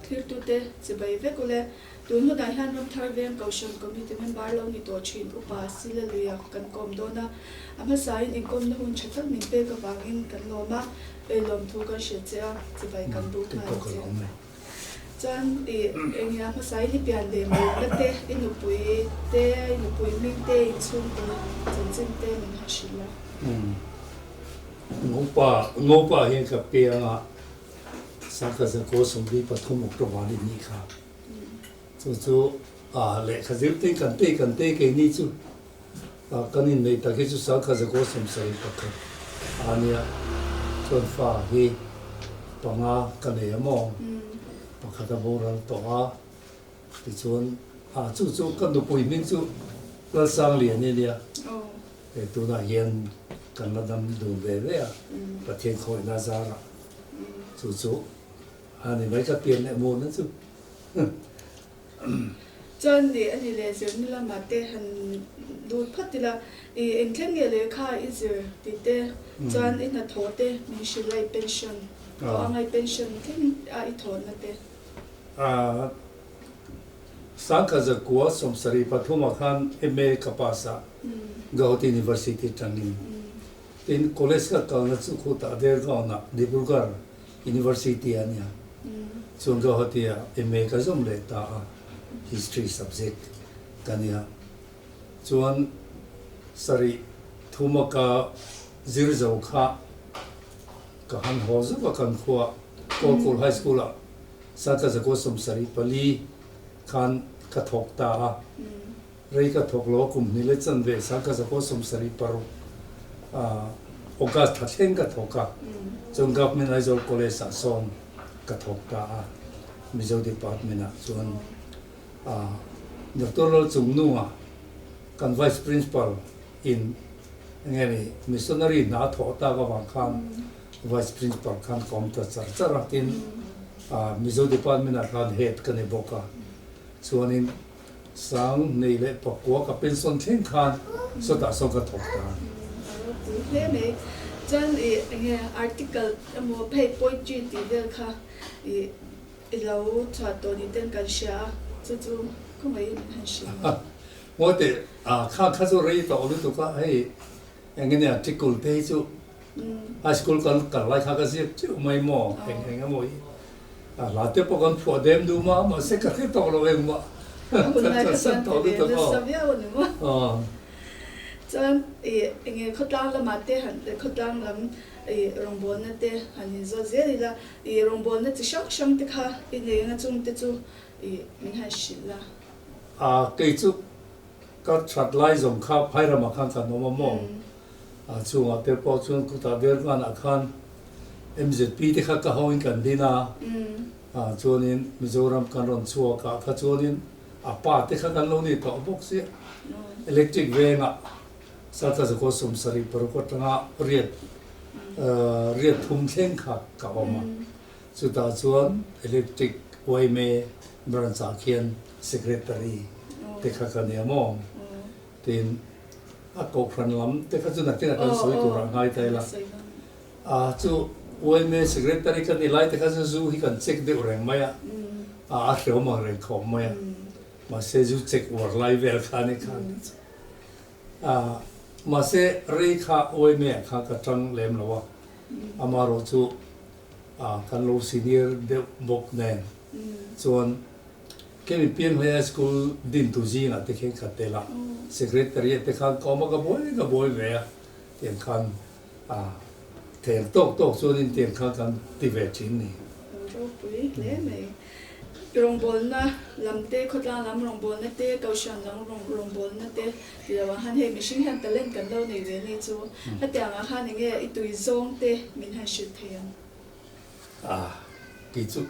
thir tu te chibai ve kole tu nu dai han ram thar veng kausham committee member lo ni to chin upa sila luya kan kom dona ama sai in kom na hun chatak min pe ka bangin kan loma e lom thu kan she cha chibai kan du ma chan e engya ma sai hi pian de mo na te inu pui ming te in chung te chen chen te min ha shila ngopa hian ka pe nga saka za ko som bi pathum ok to wali ni kha chu le khazir te kan te ke ni chu kanin nei ta ke chu saka za ko som sai pakha ania chon fa hi panga kan e mo pakha da boral to a ti chon chu kan do pui min chu la sang lian ni dia e tu na hian kan la dam du ve ve a pathian khoi na zara chu ani vai ka pian le mo na chu chan ni ani le zer ni la ma te han du phatila e en thleng nge le kha i zer ti te chan in na thote mi shilai pension angai pension thin a I thon na te sangka za kuwa som sari pathuma khan MA kapasa Gauhati University training in college ka kalna chu khuta der gauna Dibrugarh University ania chung Gauhati MA ka zom le ta history subject kania chuan sari thuma ka zirzo kha ka han hozu ka kan khuwa Kolkul High School a saka za ko som sari pali khan ka thok ta rei ka thok lo kum ni le chan ve saka za ko som sari paru August thathen ka thoka chung government high school college sa som ka thok ta Mizo department a chuan Dr. Chung Nuwa kan vice principal in ngeni missionary na thota ka wang khan vice principal khan kom ta char tin Mizo department a khan head kan e boka chuanin sang nei le pakwa ka pension theng khan so ta so ka thokta le me chan e nge article mo pay point ti de kha e lo cha to ni ten kan sha chu ko mai han shi mo te kha zo rei to lu to ka ai ngeni article te chu high school kan lai kha ka si chu mai mo heng mo la te po kan pho dem du ma se ka te to lo em ma san to lu to sabia wonu ma chan e nge khotlang la ma te han khotlang lam e rongbon na te hani zo zeli la e rongbon na chi shang te kha e ne nga chung te chu e min ha shila ke chu ka chat lai zom kha phaira ma khan ka no mo chu a te po chung ku ta der man a khan MZP te kha ka hoin kan dina chuanin Mizoram kan ron chua ka kha chuanin pa te kha kan lo ni to box se electric venga sata za ko som sari paru ko tanga riat thum thleng kha ka oma chu ta chuan electric wai me bran sa khian secretary te kha ka ne mo tin a ko phran lam te kha chu na te kan soi tu ra ngai tai la chu wai me secretary kan ni lai te kha zu hi kan check de reng maya a hreu ma reng khom maya ma se zu check war lai vel khani khan ma se rei kha wai me kha ka tang lem lawa amaro chu kan lo senior de bok nen chuan ke mi pian high school din tu ji na te khen khatela secretary te khan ko ma ka boy ve tian khan thel tok chuan in tian khan kan ti ve chin ni pui le me rongbol na lamte khotlang lam rongbol na te kaushan lam rongbol na te tiwa han he machine han talent kan lo nei ve ni chu atia nga han nge itui zong te min han shi thean ki chu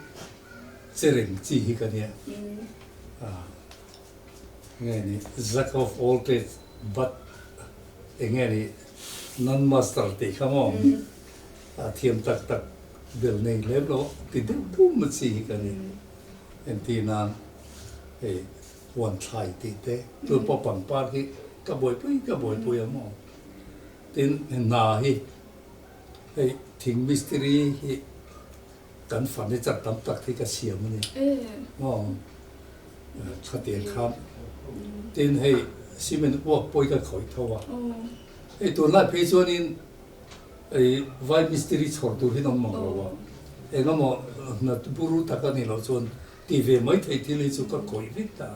sereng chi hi ka ne nge ni jack of all trades but nge ni non master te khamo thiam tak bel nei le lo ti de pum chi hi ka ne en ti nan one try ti te tu po pang pa ki ka boy pui mo tin na hi thing mystery hi กันฝันที่จัดตำตักที่กระเสียมันนี่ เอ๊ะ อ๋อขัดเตียนครับตีนให้ซีเมนต์ว่าป่วยกับเขาอีกเท่าว่า โอ้ ไอ้ตัวนั้นเพจนี้ไอ้ไวมิสตรีชอร์ตัวที่น้องมองเราว่าไอ้น้องมองนัดบุรุษตะกันนี่เราชวนทีวีไม่ไทยที่เลยสุก็คอยวิตา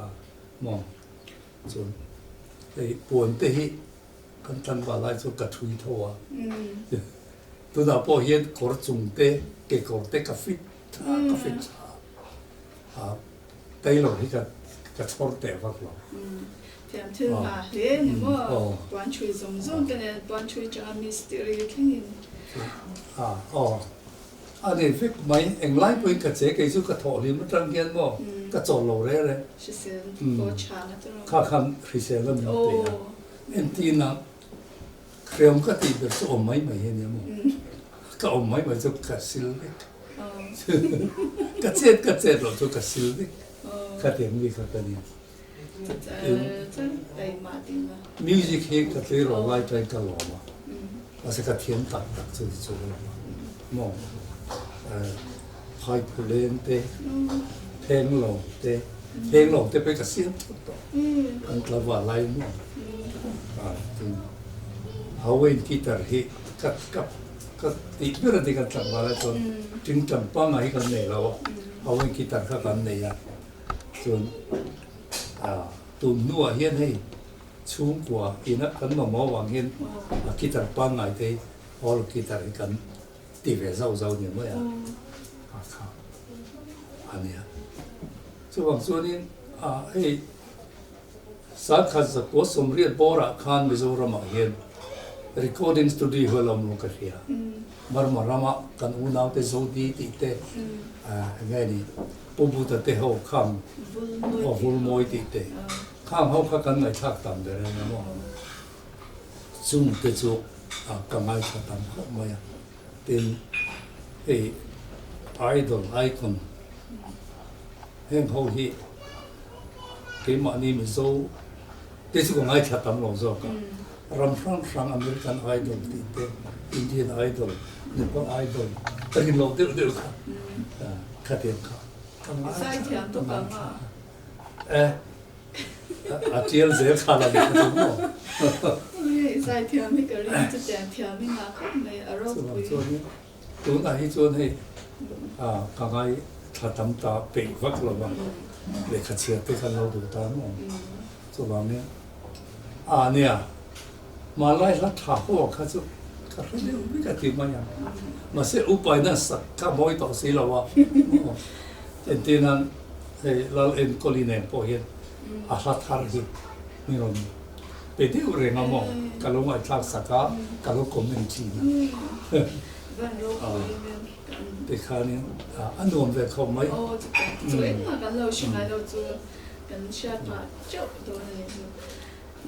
มองชวนไอ้ปวนเตะกันตันว่าไล่สุก็ทุยเท่าว่า อืม ตัวเราพอเห็นขอจุงเตะเกะขอเตะกับฟิตกับฟิตแต่เราที่กับชอร์เตะฟักเรา อืมแถมถึงมาเฮ้ยนี่ว่าปวนช่วยส่งส่งกันเนี่ยปวนช่วยจะมิสเตอรี่แค่นี้ อันนี้ฟิกไหมเอ็งไล่ไปกับเจ๊กิจกับถอดนี่มันตั้งเงี้ยมั้งกับจอดเราเลยเลย ชิเซนโคชาแล้วตัว ข้าคำคริสเตียนแล้วมัน โอ้ เตะเอ็นตีน่ะเครียมก็ตีแบบจะอมไม่ไหมเนี่ยมั้งก็อมไม่ไหมจะกัดซิลเล็ก อ๋อ กัดเจ็ดเราจะกัดซิลเล็ก อ๋อ กัดเตียงวีกัดตัวนี้ จะไปมาดิมา มิวสิกเฮกัดเลยเราไล่ไปกันหล่อมา อืม ว่าจะกัดเทียนตัดจะจะมองไพ่เพลนเตะเพลงหล่อเตะเพลงหล่อเตะไปกับเสียงทุกตัว อืม อันกลว่าไล่มั่งถึงเอาไว้กีตาร์ที่ก็ติดเรื่องที่กันจับมาแล้วจนถึงจำป้าไงกันเนี่ยเราเอาไว้กีตาร์กันเนี่ยจนตุ่มนัวเฮียนให้ชุ่มกว่าอีนักกันมาหมอวางเฮียนกีตาร์ป้าไงที่พอเรากีตาร์กันตีเวเศร้าเนี่ยเมื่อครับอันนี้ส่วนส่วนนี้ให้สาขาสกุลสมเรียนปอระคานมิโซรามาเฮียน recording studio หัวลำลูกเรียบารมารามากันอุณาวเตโซดีติเตไงนี่ปุ่มบุตรเตะเขาคำว่าฟุลมอยติเตข้ามเขาพักกันไงทักตามเดินนะมั้งซุ่มเตจุกันไงทักตามเขาไม่เป็นไอ้ไอดอลไอคอนเห็นเขาที่เกี่ยมันนี่มิโซเตจุกันไงทักตามเราซะกันรำฟังอเมริกันไอดอลติเตอินเดียนไอดอลญี่ปุ่นไอดอลแต่กินเราเดือดค่ะขัดเองค่ะ ใส่แถมตัวกันมาอาเจียนเสียขาดอะไรกันทุกคนใส่แถมไม่กระลิ่งจะแจกแถมไม่มาคนในอารมณ์ปุย ส่วนนี้ตัวไหนส่วนให้ข้างไงถ้าทำตาเปิดวักเราบ้างเลยขัดเชียร์ที่กันเราดูตามองส่วนนี้เนี่ยมาไล่รัดถาหัวข้าศึกข้าเรื่องไม่กติมาอย่างมาเสียอุปายนั่นสักข้ามอยต่อสีเราว่าเอ็นตีนั้นเราเอ็นกอลินเนพอเห็นอาหารทาร์กิมีรมเป็นที่อุเรงมองกะลงไอ้ทางสักกะกะลงคอมเมนต์จีน บ้านโลกปุยเนี่ย แต่คราวนี้อันนู้นแบบเขาไม่ โอ้จะเป็นจุดมากันเราชิมอะไรเราจะกันเชื่อมาเจ้าตัวนี้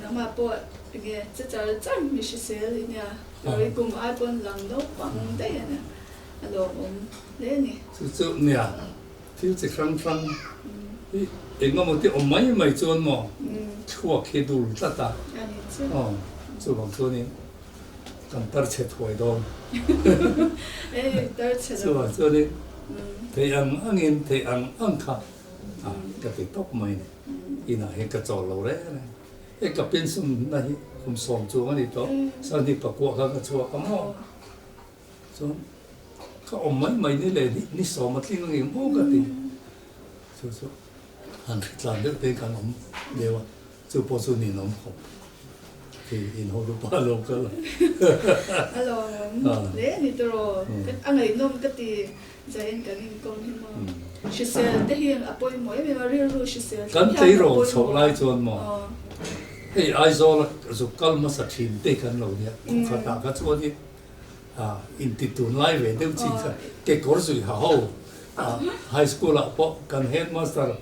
น้ำมาปวดเป็นไงจะจังมีชิเซลเนี่ยเราอีกลุ่มไอ้ปนหลังเราฟังได้เนี่ยฮัลโหลผมเล่นนี่ สุดๆเนี่ยที่จะครั้งเองก็มันที่อมไม่จวนมั้งชั่วเคดูตาอันนี้ใช่ ส่วนของตัวนี้กันตัดเช็ดหวยดอง เอ๊ะเดินเสร็จ ส่วนตัวนี้เทียงอังเงินเทียงอังค่ะก็ติดตกไม่เนี่ยอีน่าเห็นกระจอกเราเลยนะเอ๊ะก็เป็นสมนะฮิคุมส่งจูกันนี่ตัวสันนิปะกัวกันก็ชัวกันมั้งส่วนเขาอมไม่นี่เลยนี่สองมาที่นึงเองโอ้ก็ติสุดๆอันที่หลังเด็กเป็นการอมเดี๋ยวจะพอสุนีน้องผมที่อินโฮลูปาโลกันเลย ฮัลโหลเล่นนี่ตัวอันไหนนมก็ตีใจเย็นกันนี่ก่อนที่มาชิเซลแต่เฮียงอภัยหมวยไม่มาเรียนรู้ชิเซล กันตีโรชกไล่จวนมั้งเฮ้ยไอโซลสุกัลมาสักทีเด็กกันเราเนี่ยคุณข้าตาก็ชวนที่อินติตุนไล่เวเดิมจริงค่ะเก็กอร์สุยฮาโฮไฮสคูลอ่ะพอกันเฮดมาสเตอร์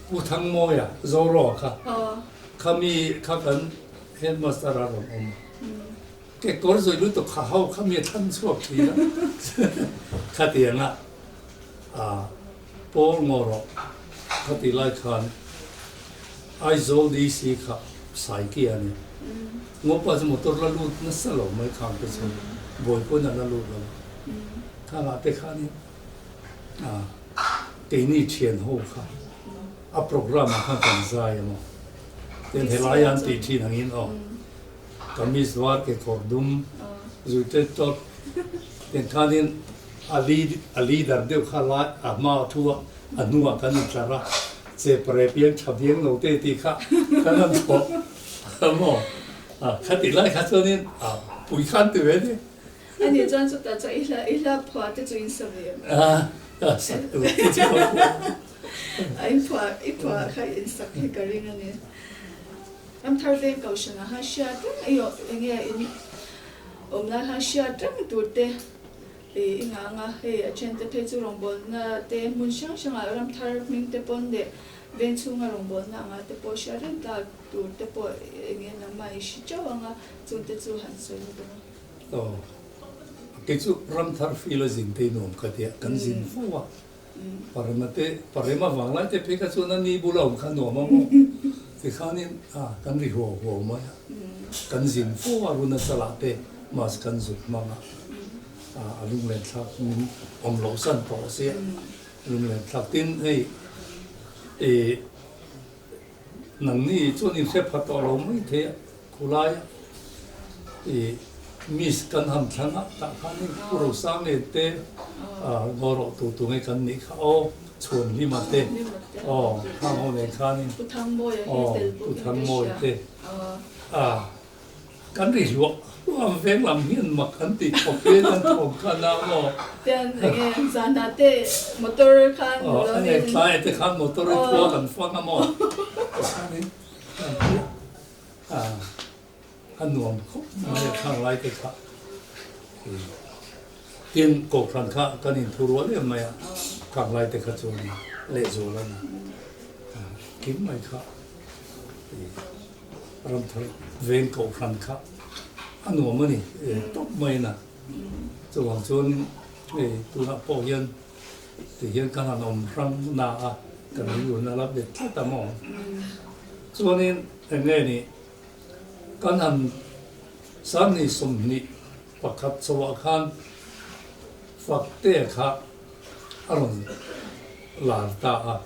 ผู้ทั้งโมยอ่ะโซโรค่ะข้ามีข้ากันเฮดมาสเตอร์อะไรผมเก็กอร์สุยรู้ตัวข้าเฮาข้ามีท่านชอบทีนะข้าเตียงอ่ะโป้งอรอข้าตีไล่คันไอโซดีซีค่ะสายเกียร์เนี่ยงบปัจจุบันตัวละลูดนั่นสลบไม่ข้ามไปชนบ่อยคนนั้นละลูดเราถ้าเราไปข้านี้ cái này chuyện hậu khá à program mà khang cần dài mà tên hệ lai anh tỷ chi hàng in kamis war cái cordum rồi tên tốt tên khang in ali dar đều khá lại mà thua nua cái này ra chế prepian chập điên nô tê tì khá cái này tốt mà khát tỷ lại khát cho nên bùi khăn từ đấy anh ấy专注在这一拉破的最什么？是，一破开因sắc cái cái riêng này. Em thar về câu chuyện là ha share đó, ayo nghe in, na ha share đó tụt te, ngã trên te phe chu rong bon na te mun sang sang em thar mình te pon de, bên chung rong bon na ngã te po share ta tụt te po nghe nằm mai shi cháu ngã chung te chu han soi đó. cái chỗ ram thar phi là dính tay nôm cái đấy cần dính phô à, parema vang lại thế phải cái chỗนั้นนี่บุลองขันนมมั้งthì khá nên cần rì hồ mà cần dính phô à luôn là salad thế mà cần giúp mà lung lên thắc mình lẩu sắn bỏ xe lung lên thắc tin ấy nằng ni chỗ này sẽ phát tỏ lẩu mấy thế cô lai miss kan ham thanga ta khani puro samne te goro tu ngai kan ni kha o chon li ma te ha ho ne khani tu thang moi te kan ri lo am veng lam hian ma kan ti ko pe nan thom khan na mo ten nge zana te motor khan ane klai te khan motor ko kan fa na mo khani anh nuông khúc mà khang lại cái khác tiền cổ phần khác cái nhìn thu lúa đấy mà khang lại cái khác rồi lệ rồi là kiếm mày khác làm thôi ven cổ phần khác anh nuông mà nè tốt mày nè cho hoàng chôn tu nạp bảo hiền thì hiện cái nào ông răng na cái này luôn là làm việc rất là mỏng cho nên anh nghe nè kan han san ni som ni pakhat chawa khan fakte kha aron la ta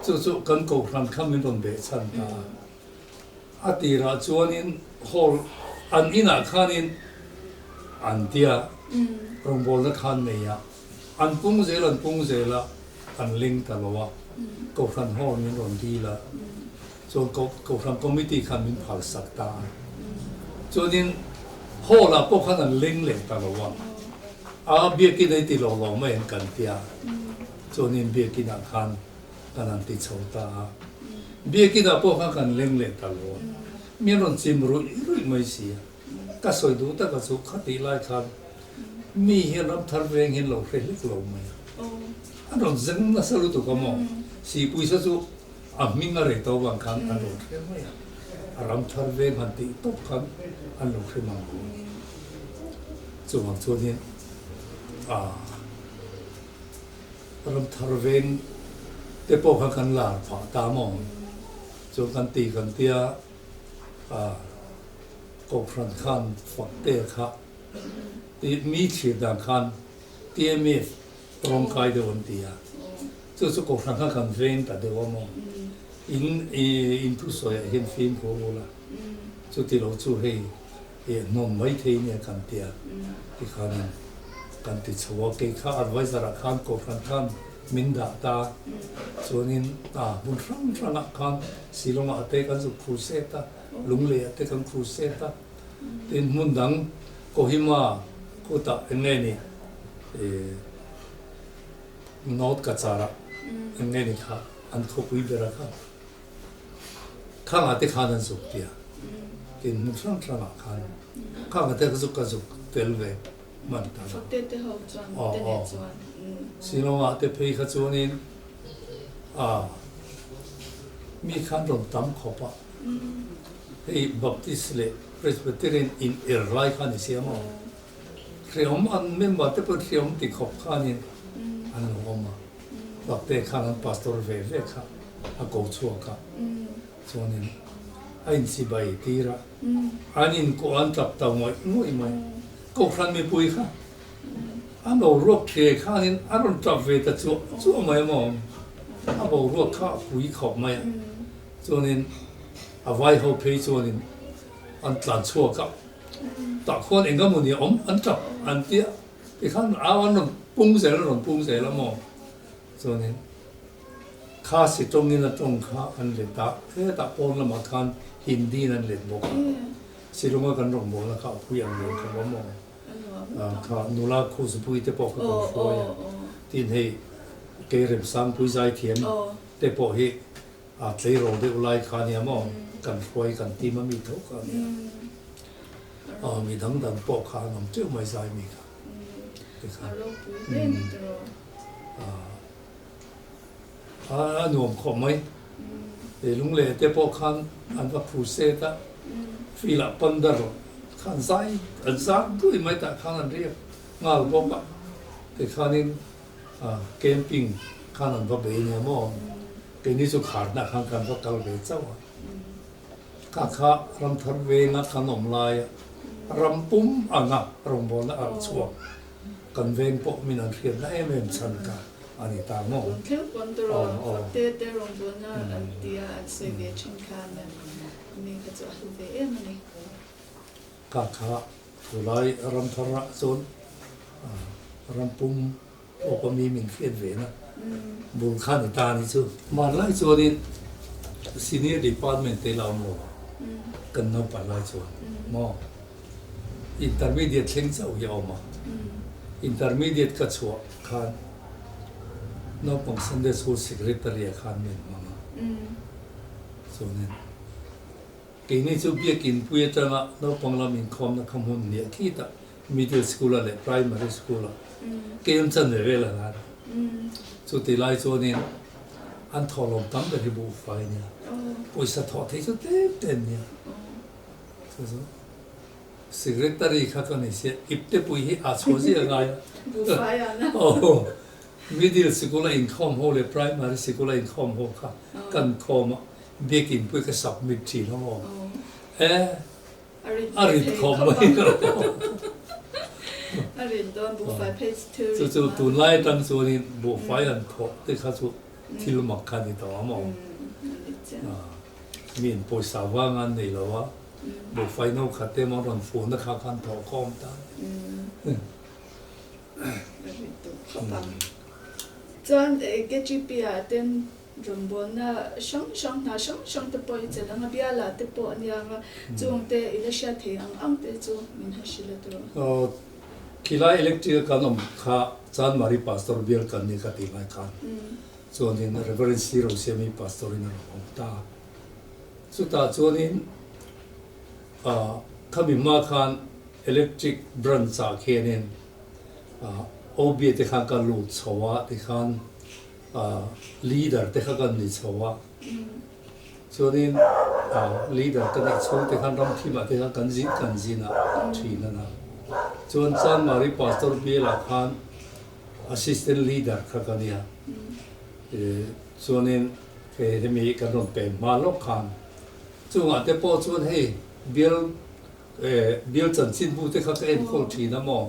chu kan ko khan khamin ron be chan ta atira chuanin hol an ina khanin an tia rong bol na khan me ya an pung zela an ling ta lawa ko khan hol min ron di la cho cầu tham committee khăn mình phá sạch ta, cho nên họ là bộ khăn là linh lệ ta lo biết cái này thì lo mấy cần tiền, cho nên biết cái nào khăn là thì chầu ta, biết cái nào bộ khăn cần linh lệ ta lo, miễn là chim rồi mấy gì, cái soi đủ ta cái số khát đi lại khăn, mi hiện làm thằng về hiện lo phải lấy lo mấy, anh nói rằng là sao tụi cái mỏ, si bùi sao mình ở đây tàu bằng khăn anh lục thế mấy làm thar về hành ti tốt khăn anh lục thế mà cho bằng cho nên làm thar về để bộ khăn là phá ta mong cho khăn ti khăn tia cổ khăn khăn phật tê khá thì mi chỉ đang khăn tia mi trong cái đồ vấn tia cho cổ khăn khăn về ta đều mong in tu soi hiện phim của bố là chú thì lâu chú hay nôm mấy thế này cần tiền thì cần thì chúa cái khác advisor là khăn cổ khăn mình đã ta cho nên buồn răng khăn xí long ở đây cần dùng crusade ta lúng lệ đây cần crusade ta tên muốn đắng có hiểm mà có ta anh này nốt cả chara anh này khác anh không quý biệt khác khang ate khanan zuk tia tin sang khang ate zuk tel ve man ta te ho chuan te ne chuan silong ate phei kha chuanin mi khan rom tam khopa hei baptist le presbyterian in erlai khan siamo khreom an member te per khreom ti khop khanin an homa bakte khan pastor ve kha a ko chua ka cho nên anh si bay tira anh in ko an tập tàu mọi ngồi mà cô khăn mi bùi khá อันเอารวบเทข้านี่อันนั้นจับเวทจั่วไม่มองอันเอารวบข้าหุยขอบไม่จวนนี้เอาไว้เขาเพย์จวนนี้อันตัดชั่วกับตะคนเองก็มันเนี่ยอันจับอันเตี้ยไปข้างเอาอันนั้นปุ้งเสร็จแล้วปุ้งเสร็จแล้วมองจวนนี้ข้าสิตรงนี้นะตรงข้าอันเล็ดตาแค่ตะปนละมาคันฮินดีนั่นเล็ดบอกสิลงมากันรงบอกแล้วข้าผู้ยังเล็ดเขามองข้านุลาคูสปุยเตปอกก็ฟอยที่นี่เกเรมสังปุยใจเทียมเตปอกให้อาจเลยรองเดอุไลข้าเนี่ยมองกันฟอยกันตีมันมีทุกข์กันมีทั้งดันปอกข้าน้ำเจ้าไม่ใช่มีค่ะอารมณ์เล่นตลอดหนุ่มขมไหมลุงเล่เตปอกข้าอันว่าผู้เสดอะฟิลปันดารข้างซ้ายอันซ้ายด้วยไม่แต่ข้างนั้นเรียบงาบอกว่าแต่ข้างนี้แคมปิ้งข้างนั้นว่าเบย์เนี่ยมั่งแต่นี่สุขาดนะข้างกันว่าเกาเบย์เจ้าข้ารำทันเวงขนมลายรำปุ้มอ่ะรำบอลอ่ะชัวกันเวงปกมีนันเรียนได้เอ็มชันกันอันนี้ตามมั่งเที่ยวคนตลอดเตะรำบอลน่ะอันเดียอันเซเวียชินคานเนี่ยนี่ก็จะดูเอ็มนี่ข้าผู้ไล่รำทระโซนรำปุ้มโอ้ก็มีมินเฟียนเวนะบุญข้าในตานี่ชื่อมาไล่โซนนี่ซีเนียร์ดีพาร์ตเมนต์เตลาโมกันนับไปไล่โซนมออินเตอร์มีเดียตเช่งเจ้าเยาวมาอินเตอร์มีเดียตก็ชัวข้านนับของซันเดย์สคูลเซกเรตารีข้านเมนมาโซนนี้กินนี่จะเบี้ยกินปุยจังอ่ะเราพังเรามีคอมนักขมุนเนี่ยคิดอ่ะมิดเดิลสคูลเลยพรายมารีสคูลเกมจันเลเวลนะสุดที่ไล่ส่วนนี้อันทอลงตั้งแต่ที่บูไฟเนี่ยปุยสะทอดที่สุดเต็มเนี่ยสุดๆสิกเรตารีข้าก็นี่เสียอิบเตปุยให้อาชวยังไงบูไฟอ่ะนะโอ้มิดเดิลสคูลอินคอมโฮเลยพรายมารีสคูลอินคอมโฮค่ะกันคอมเบี้ยกินปุยก็สับมิดทีแล้วมั้งอาริดคอมไม่อาริดโดนบูไฟเพสเทอร์จู่ๆตุนไล่ตั้งส่วนนี้บูไฟอันทอที่เขาสุดที่ลุมักคันนี่ต่อมั้งมีนปุยสาวงานนี่แล้ววะบูไฟนกขัดเต็มมันรอนฟูนักขันทอคอมตั้งจนเกจิปีอาเต็นรวมบนน่ะช่องตะปอยจะนั่งเบียร์ละตะปอยเนี่ยก็จงเตอิเลชเทียงอังเตจงมินฮัชิเลตัวคิลาอิเล็กทริกกันนมข้าจานมารีพาสตอร์เบียร์กันนี่ก็ตีไม่กันส่วนนี้เรเวอเรนซีโรเซียมีพาสตอร์นี่เราตาสุดท้ายส่วนนี้ข้ามีมาคันอิเล็กทริกบรันซ์จากเฮนินโอเบียที่ข้างกันลูดสวะที่ข้างleader ที่เขากันนี่ชัวร์ส่วนนี้leader กันนี่ชัวร์ที่เขาทำทีมที่เขากันจีน่ะทีนั่นนะส่วนซันมารีพาสตอร์เบลคัน assistant leader เขากันเนี่ยส่วนนี้ที่มีกันรวมเป็นมาลกคันส่วนที่พอส่วนให้เบลจันสินผู้ที่เขาเอ็นโคทีนั่นมั้ง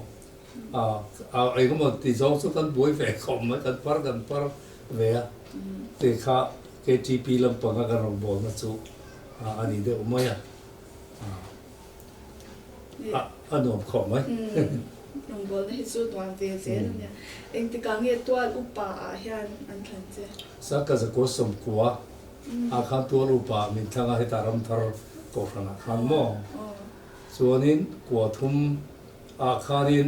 ไอ้ก็มันที่สองสุดกันบวยแฝงคอมมันกันพาร์กันพาร์เวียแต่ข้าKTP ลำปางกันรองบอลนะสู้อันนี้เดี๋ยวไม่อ่ะอันนู้นขอไหมรองบอลนี่สู้ตัวเวียเสียเนี่ยเองที่การเงียตัวอุปาเฮียนอันทันเจสักก็จะโกสมกัวอาคารตัวอุปามินทางให้ตารำทาร์ก่อนนะข้างมอส่วนนี้กัวทุ่มอาคารนี้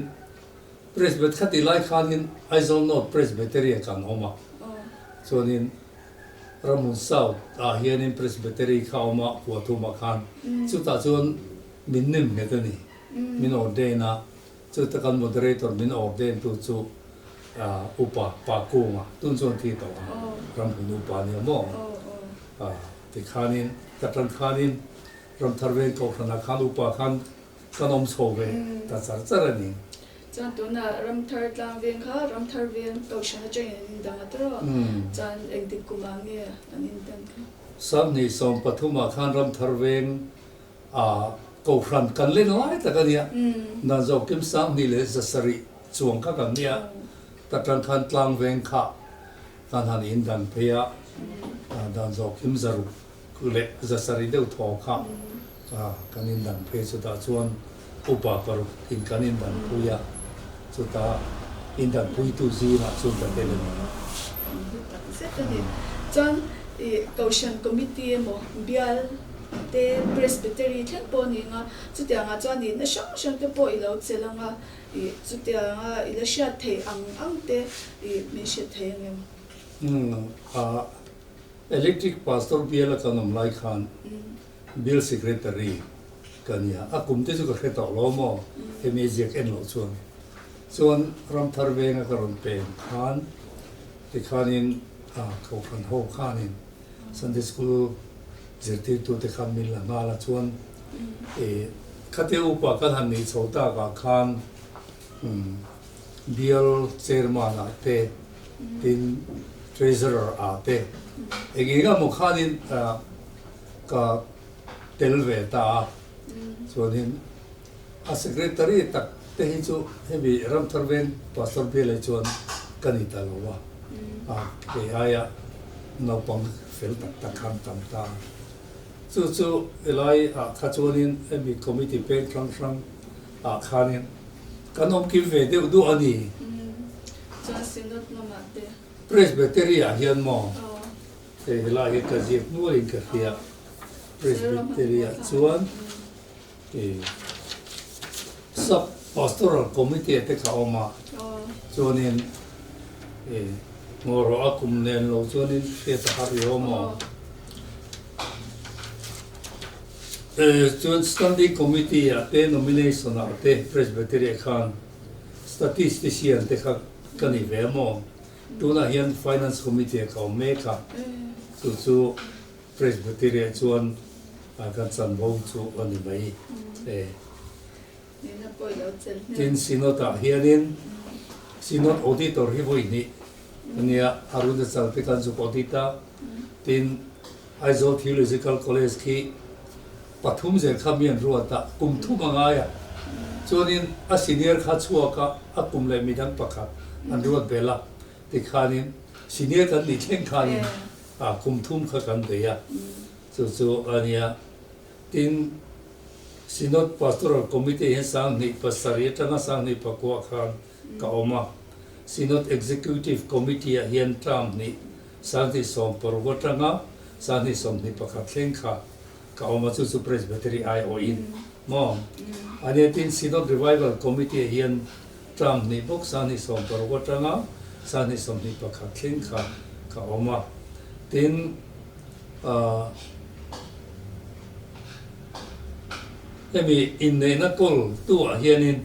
Presbyter ขัดที่ไล่ขันยินไอโซนอต Presbyterian กันออกมาส่วนนี้รามุนเศร้าเฮียนิน Presbyterian เข้ามาหัวทุ่มขันสุดท้ายส่วนมินนิมเนี่ยตัวนี้มินออเดนะสุดท้ายกัน moderator มินออเดนตัวจู่อุปปากูมาตุนส่วนที่ต่อรามุนอุปเนี่ยมั่งที่ขันยินแต่ตอนขันยินรำทาร์เวนก็ขนาดขันอุปขันขนมโซเวแต่สารสารนี่จานตัวน่ะรำทาร์ลางเวียงค่ะรำทาร์เวียงตัวฉันจะยังดังอัตราจานเองติดกุมังเนี่ยอันนี้ดังค่ะสัมนี่ส่งปฐุมขันรำทาร์เวียงกูฟันกันเล่นอะไรแต่กันเนี่ยนั่นจะกิมสังนี่เลยจะสริ chuang kha kan nia ta tang khan tlang veng kha kan han in dan phea dan zo kim zaru kule za sari deu tho kha kan in dan phe chu ta chuan upa par in kan in dan puya chu ta in dan pui tu zi na chu ta te le John Goshen Committee mo bial te presbytery thlen po ni nga chutia nga chuan ni na shang te po ilo chelanga chutia nga ila sha thei ang te mi she thei ngem electric pastor bial kanam lai khan bill secretary kania akum te chu ka kheta lo mo emejek en lo chuan ram thar venga karon pen khan te khanin ko khan ho khanin Sunday school zirti tu te khan min la nga la chuan khate upa kan han nei chota ka khan bial chairman a te tin treasurer a te eginga mo khanin ka telve ta chuanin a secretary tak te hi chu hebi ram tharven pastor bial ai chuan kanita lowa ke aya no pom fel tak kham tam ta chu elai kha chuanin hebi committee pe tlang khanin kanom ki ve de du ani chuan sinot no ma te presbytery a hian mo te helai he ka jek nu rin ka hia presbytery a chuan sub pastoral committee te kha oma chuanin ngoro akum nen lo chuanin fe ta har yo mo chuan standing committee a te nomination a te presbytery khan statistician te kha kani ve mo tuna hian finance committee ka me kha chu presbytery chuan kan chan bo chu ani mai ni na po ilo chel tin sinota hianin sinot auditor hi voi ni ania arun chal te kan chu audita tin aizo theological college ki pathum je khamian ruata kum thu manga ya chuanin a senior kha chuaka a kum le midang pakhat an ruat bela ti khanin senior kan ni thleng khanin kum thum kha kan de ya chu ania tin Synod Pastoral Committee he sang ni pasari tanga sang ni pakwa khan ka oma Synod Executive Committee a hian tram ni sang ni som parwa tanga sang ni som ni pakha thleng kha ka oma chu presbytery ai o in mo ani tin Synod Revival Committee a hian tram ni bok sang ni som parwa tanga sang ni som ni pakha thleng kha ka oma tin Emi in na kol tu a hianin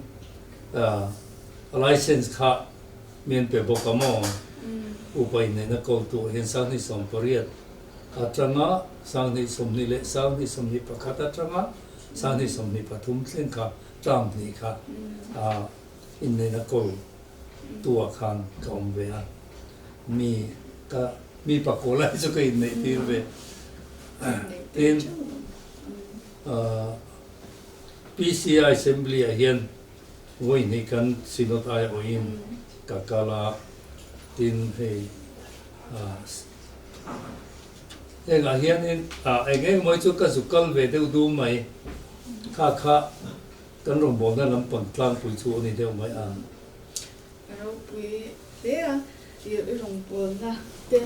license kha men pe bokamo upai na kol tu hian sang ni som pariat atanga sang ni som ni le sang ni som ni pakhata atanga sang ni som ni pathum thleng kha tram ni kha in na kol tu a khan kom ve mi pakola chu ka in nei tir ve tin PCI Assembly a hian voi ni kan Synod ai o in kakala tin hei a hian in engeng moi chu ka zukal ve deu du mai kha kan rom bon na lam pang tlang pui chu ni deu mai ro pui le a rong pol na te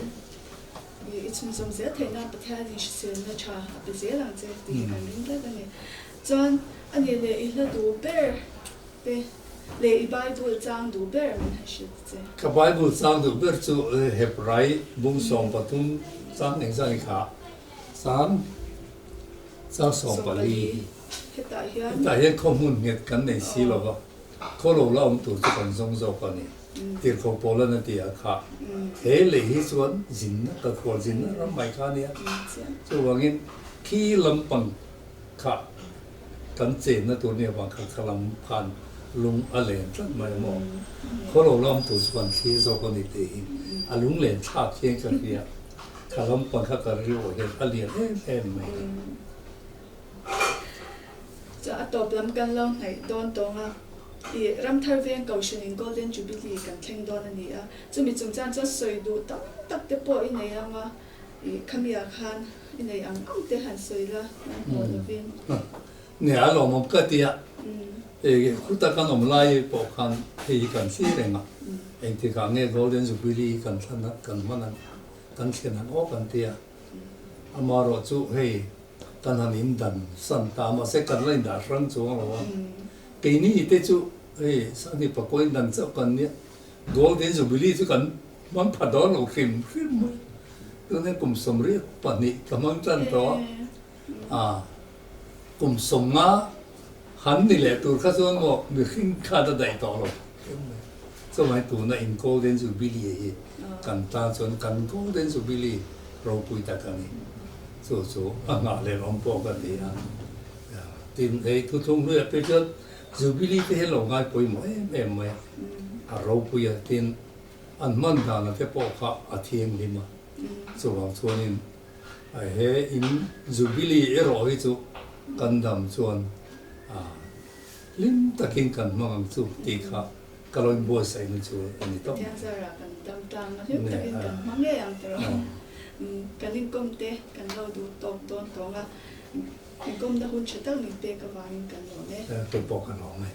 it's me som sehr thena patha ni se na cha be sehr lang ze ti kan ring la ni John ani le ila du ber te le I Bible chang du ber man ha shi ze ka Bible chang du ber chu Hebrai bung som patum chang ning sang kha san sa som pali heta hian ta hian khomun nget kan nei si lo ba kholo la tu chu kan zong zo ka ni tir kho pola na ti a kha he le hi chuan jin na ka khol jin na ram mai kha ni chu wangin khi lampang kha kan chen na tu ne wang kha khalam phan lung a len tlat mai mo kholo lam tu chuan khi zo ko ni te a lung len tha khe ka ria khalam pang kha ka ri o he a lian em mai cha atop lam kan lo ngai don tonga i ram thar veng kau shin in golden jubilee kan thleng don ani a chumi chung chan cha soi du tam tak te po in nei anga i khamia khan in nei ang te han soi la mo lovin nè alo mom ka tia kuta kan om lai po khan hei kan si renga eng ti ka nge golden jubilee kan thana kan manan kan thena o kan tia amaro chu hei kan han in dan san ta ma se kan lain da rang chu lo ke ni te chu hei sang ni pa koin dan cha kan ni golden jubilee chu kan man pha do lo khim khim mo tu ne kum som ri pa ni kamang chan to kum som nga hắn thì lệ tụi khách số ngọ người khinh khá đã đại tỏ rồi, so mai tụi nó in golden jubilee cần ta chọn cần golden jubilee rồi bùi ta cái này, so ngọ lệ ông bỏ cái gì à, tìm thấy thu thung nữa bây giờ jubilee thì hết lòng ngay bùi mỗi em mấy, rồi bùi tìm anh mang ra là cái bỏ cả thiên đi mà, so lòng chọn in, hệ in jubilee rồi chứ cần đầm chọn lim takin kan mang chu ti kha kaloi bo sai nu chu ani to tiang za ra kan dam tang lim takin kan mang ye yang tro kan in kom te kan lo du tok ton to nga in kom da hun chatak ni te ka wang kan lo ne to po kan lo mai